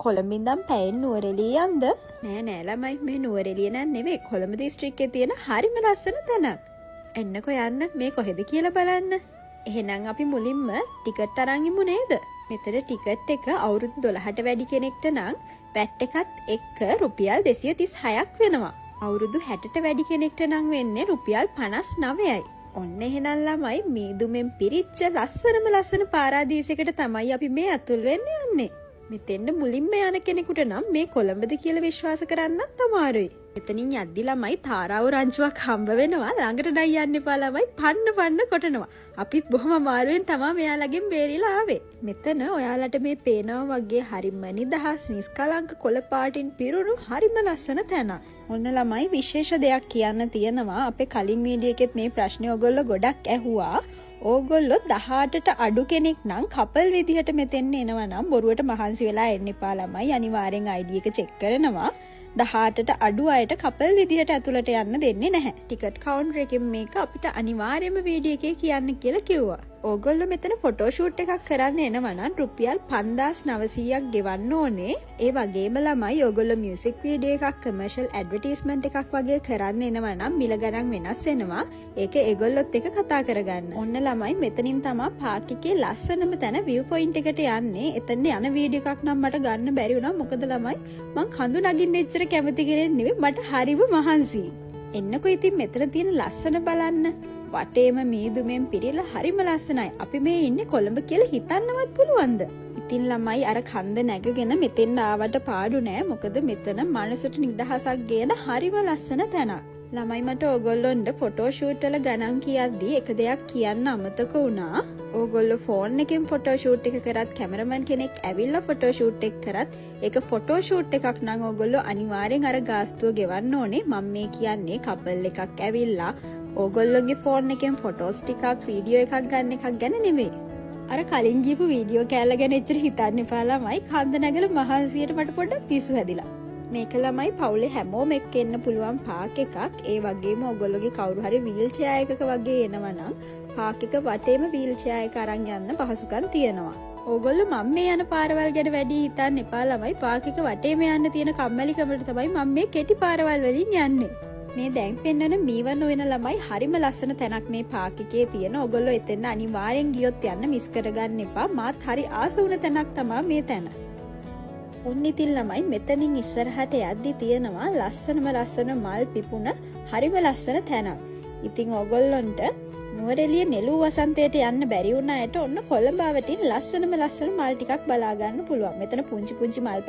කොළඹ ඉඳන් පැයෙන් නුවරඑළිය යන්ද? නෑ ළමයි, මේ නුවරඑළිය නන් නෙවෙයි, කොළඹ දිස්ත්‍රික්කයේ තියෙන හරිම ලස්සන තැනක්. එන්නකෝ යන්න, මේ කොහෙද කියලා බලන්න. එහෙනම් අපි මුලින්ම ටිකට් අරන් ඉමු නේද? මෙතන ටිකට් එක අවුරුදු 12ට වැඩි කෙනෙක්ට නම් වැට් එකත් එක්ක රුපියල් 236ක් වෙනවා. අවුරුදු 60ට වැඩි කෙනෙක්ට නම් වෙන්නේ රුපියල් 59යි. ඔන්න එහෙනම් ළමයි, මීදුමෙන් පිරිච්ච ලස්සන පාරාදීසයකට තමයි අපි මේ අතුල් වෙන්න යන්නේ. මෙතෙන්ට මුලින්ම යන කෙනෙකුට නම් මේ කොළඹද කියලා විශ්වාස කරන්නත් අමාරුයි. එතනින් යද්දි ළමයි තාරාව රංචුවක් හම්බ වෙනවා. ළඟට ඩයි යන්න එපා ළමයි, පන්න කොටනවා. අපිත් බොහොම අමාරුවෙන් තමයි මෙයාලගෙන් බේරිලා ආවේ. මෙතන ඔයාලට මේ පේනවා වගේ හරිම නිදහස් නිස්කලංක කොළ පාටින් පිරුණු හරිම ලස්සන තැනක්. ඔන්න ළමයි, විශේෂ දෙයක් කියන්න තියෙනවා. අපේ කලින් වීඩියෝ එකෙත් මේ ප්‍රශ්නේ ඔයගොල්ලෝ ගොඩක් ඇහුවා. ඕගොල්ලෝ 18ට අඩු කෙනෙක් නම් කපල් විදිහට මෙතෙන් එනවා නම් බොරුවට මහන්සි වෙලා එන්න එපා ළමයි. අනිවාර්යෙන් ID එක චෙක් කරනවා. 18ට අඩු අයට කපල් විදිහට ඇතුළට යන්න දෙන්නේ නැහැ. ටිකට් කවුන්ටර් එකෙන් මේක අපිට අනිවාර්යයෙන්ම වීඩියෝ එකේ කියන්න කියලා කිව්වා. ඕගොල්ලෝ මෙතන ෆොටෝ ෂූට් එකක් කරන්න එනවා නම් රුපියල් 5900ක් ගෙවන්න ඕනේ. ඒ වගේම ළමයි, ඕගොල්ලෝ මියුසික් වීඩියෝ එකක්, කමර්ෂල් ඇඩ්වර්ටයිස්මන්ට් එකක් වගේ කරන්න එනවා නම් මිල ගණන් වෙනස් වෙනවා. ඒක ඒගොල්ලොත් එක්ක කතා කරගන්න. ඔන්න ළමයි, මෙතනින් තමයි පාක් එකේ ලස්සනම තැන view point එකට යන්නේ. එතන යන වීඩියෝ එකක් නම් මට ගන්න බැරි වුණා. මොකද ළමයි, මං කඳු නගින්න එච්චර කැමති කෙනෙක් නෙවෙයි. මට හරිම මහන්සි. එන්නකෝ ඉතින් මෙතන තියෙන ලස්සන බලන්න. වටේම මීදුමෙන් පිරීලා හරිම ලස්සනයි. අපි මේ ඉන්නේ කොළඹ කියලා හිතන්නවත් පුළුවන්ද? ඉතින් ළමයි, අර කන්ද නැගගෙන මෙතෙන් ආවට පාඩු නෑ. මොකද මෙතන මනසට නිදහසක් ගේන හරිම ලස්සන තැනක්. ළමයි, මට ඕගොල්ලොන්ට ෆොටෝ ෂූට් වල ගණන් කියද්දී එක දෙයක් කියන්න අමතක වුණා. ඕගොල්ලෝ ෆෝන් එකෙන් ෆොටෝ ෂූට් එක කරත්, කැමරමන් කෙනෙක් ඇවිල්ලා ෆොටෝ ෂූට් එක කරත්, ඒක ෆොටෝ ෂූට් එකක් නම් ඕගොල්ලෝ අනිවාර්යෙන් අර ගාස්තුව ගෙවන්න ඕනේ. මම මේ කියන්නේ කපල් එකක් ඇවිල්ලා ඕගොල්ලෝගේ ෆෝන් එකෙන් ෆොටෝස් ටිකක්, වීඩියෝ එකක් ගන්න එකක් ගැන නෙමෙයි. අර කලින් ගියපු වීඩියෝ කෑල්ල ගැන එච්චර හිතන්න එපා ළමයි. කන්ද නැගලා මහන්සියට මට පොඩ්ඩක් පිස්සු හැදිලා. මේක ළමයි පවුලේ හැමෝම එක්ක එන්න පුළුවන් පාක් එකක්. ඒ වගේම ඕගොල්ලෝගේ කවුරු හරි වීල් චෙයාර් එකක වගේ එනවා නම් පාක් එක වටේම වීල් චෙයාර් එක අරන් යන්න පහසුකම් තියෙනවා. ඕගොල්ලෝ මම මේ යන පාරවල් ගැන වැඩි හිතන්න එපා ළමයි. පාක් එක වටේම යන්න තියෙන කම්මැලිකමට තමයි මම මේ කෙටි පාරවල් වලින් යන්නේ. මේ දැන් පෙන්වන මීවන්න වෙන ළමයි හරිම ලස්සන තැනක් මේ පාක් එකේ තියෙන. ඔයගොල්ලෝ එතෙන් අනිවාර්යෙන් ගියොත් යන්න මිස් කරගන්න එපා. මාත් හරි ආස වුණ තැනක් තමයි මේ තැන. උන් ඉතින් ළමයි, මෙතනින් ඉස්සරහට යද්දි තියෙනවා ලස්සන මල් පිපුණ හරිම ලස්සන තැනක්. ඉතින් ඔයගොල්ලන්ට නුවරඑළිය නෙළුව වසන්තයට යන්න බැරි වුණ අයට ඔන්න කොළඹ වටින් ලස්සන මල් ටිකක් බලා ගන්න පුළුවන්. මෙතන පුංචි මල්